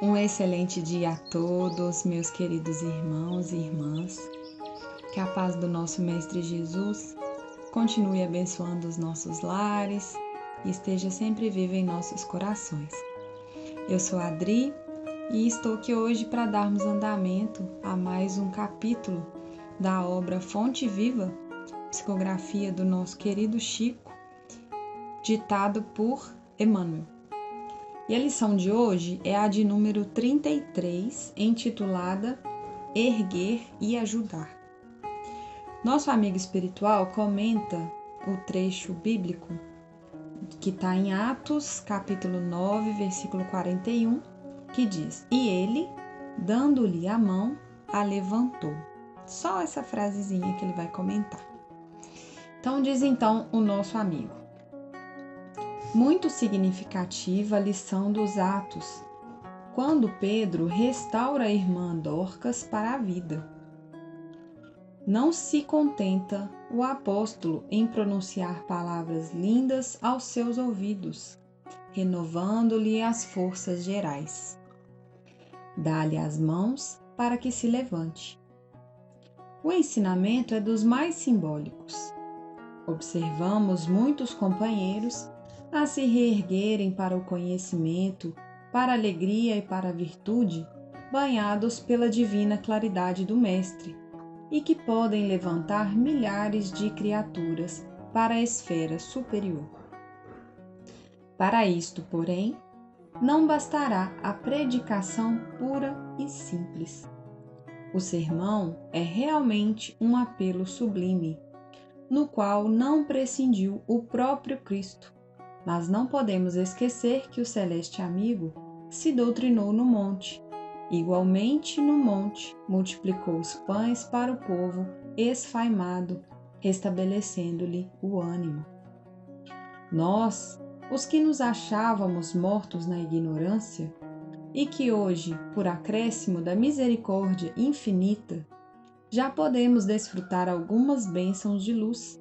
Um excelente dia a todos, meus queridos irmãos e irmãs. Que a paz do nosso Mestre Jesus continue abençoando os nossos lares e esteja sempre viva em nossos corações. Eu sou a Adri e estou aqui hoje para darmos andamento a mais um capítulo da obra Fonte Viva, psicografia do nosso querido Chico, ditado por Emmanuel. E a lição de hoje é a de número 33, intitulada Erguer e Ajudar. Nosso amigo espiritual comenta o trecho bíblico que está em Atos, capítulo 9, versículo 41, que diz: E ele, dando-lhe a mão, a levantou. Só essa frasezinha que ele vai comentar. Então diz o nosso amigo: muito significativa a lição dos Atos, quando Pedro restaura a irmã Dorcas para a vida. Não se contenta o apóstolo em pronunciar palavras lindas aos seus ouvidos, renovando-lhe as forças gerais. Dá-lhe as mãos para que se levante. O ensinamento é dos mais simbólicos. Observamos muitos companheiros a se reerguerem para o conhecimento, para a alegria e para a virtude, banhados pela divina claridade do Mestre, e que podem levantar milhares de criaturas para a esfera superior. Para isto, porém, não bastará a predicação pura e simples. O sermão é realmente um apelo sublime, no qual não prescindiu o próprio Cristo, mas não podemos esquecer que o celeste amigo se doutrinou no monte. Igualmente no monte, multiplicou os pães para o povo esfaimado, restabelecendo-lhe o ânimo. Nós, os que nos achávamos mortos na ignorância, e que hoje, por acréscimo da misericórdia infinita, já podemos desfrutar algumas bênçãos de luz,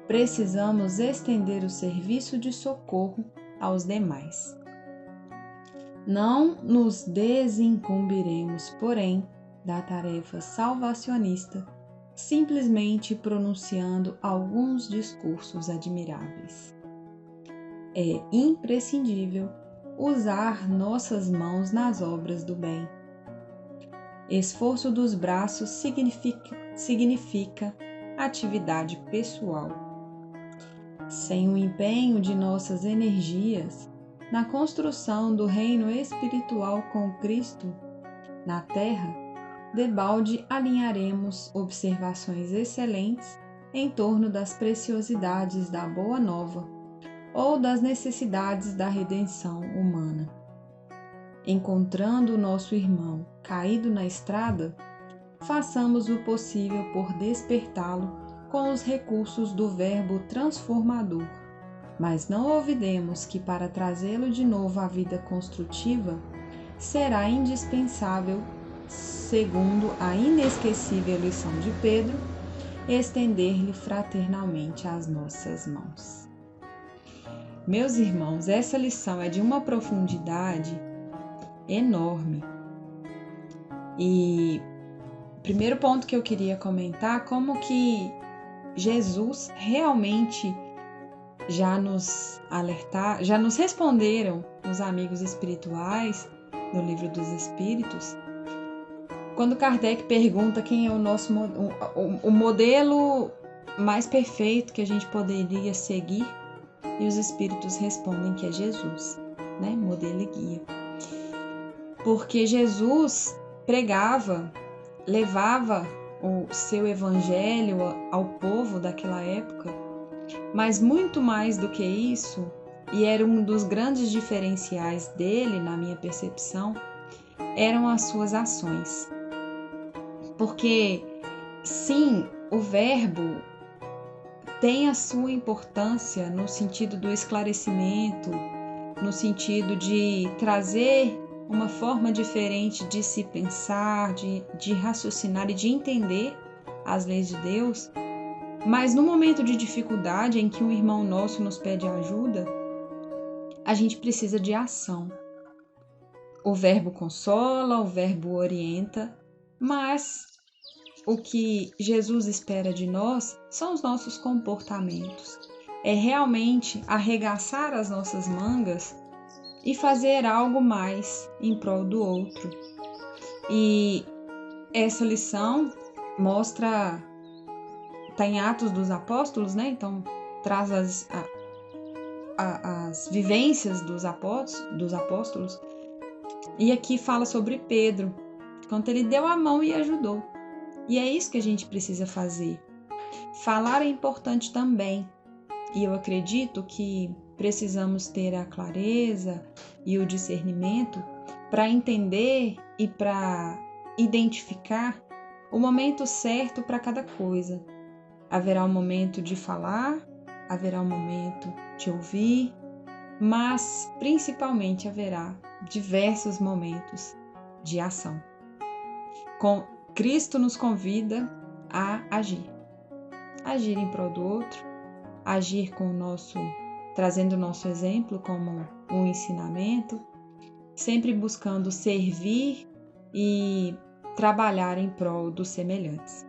precisamos estender o serviço de socorro aos demais. Não nos desincumbiremos, porém, da tarefa salvacionista, simplesmente pronunciando alguns discursos admiráveis. É imprescindível usar nossas mãos nas obras do bem. Esforço dos braços significa atividade pessoal. Sem o empenho de nossas energias na construção do reino espiritual com Cristo na terra, debalde alinharemos observações excelentes em torno das preciosidades da Boa Nova ou das necessidades da redenção humana. Encontrando o nosso irmão caído na estrada, façamos o possível por despertá-lo com os recursos do verbo transformador, mas não olvidemos que para trazê-lo de novo à vida construtiva, será indispensável, segundo a inesquecível lição de Pedro, estender-lhe fraternalmente as nossas mãos. Meus irmãos, essa lição é de uma profundidade enorme. E o primeiro ponto que eu queria comentar, como que Jesus realmente já nos responderam os amigos espirituais no Livro dos Espíritos, quando Kardec pergunta quem é o modelo mais perfeito que a gente poderia seguir, e os espíritos respondem que é Jesus, né? Modelo e guia. Porque Jesus pregava, levava o seu evangelho ao povo daquela época, mas muito mais do que isso, e era um dos grandes diferenciais dele, na minha percepção, eram as suas ações. Porque, sim, o verbo tem a sua importância no sentido do esclarecimento, no sentido de trazer uma forma diferente de se pensar, de raciocinar e de entender as leis de Deus, Mas no momento de dificuldade em que um irmão nosso nos pede ajuda, a gente precisa de ação. O verbo consola, o verbo orienta, mas o que Jesus espera de nós são os nossos comportamentos. É realmente arregaçar as nossas mangas e fazer algo mais em prol do outro. E essa lição mostra, está em Atos dos Apóstolos, né? Então traz as vivências dos apóstolos. E aqui fala sobre Pedro, quando ele deu a mão e ajudou. E é isso que a gente precisa fazer. Falar é importante também. E eu acredito que precisamos ter a clareza e o discernimento para entender e para identificar o momento certo para cada coisa. Haverá um momento de falar, haverá um momento de ouvir, mas principalmente haverá diversos momentos de ação. Cristo nos convida a agir em prol do outro, agir trazendo o nosso exemplo como um ensinamento, sempre buscando servir e trabalhar em prol dos semelhantes.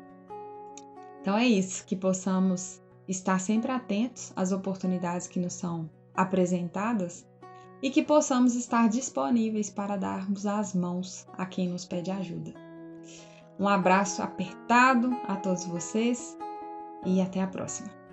Então é isso, que possamos estar sempre atentos às oportunidades que nos são apresentadas e que possamos estar disponíveis para darmos as mãos a quem nos pede ajuda. Um abraço apertado a todos vocês e até a próxima.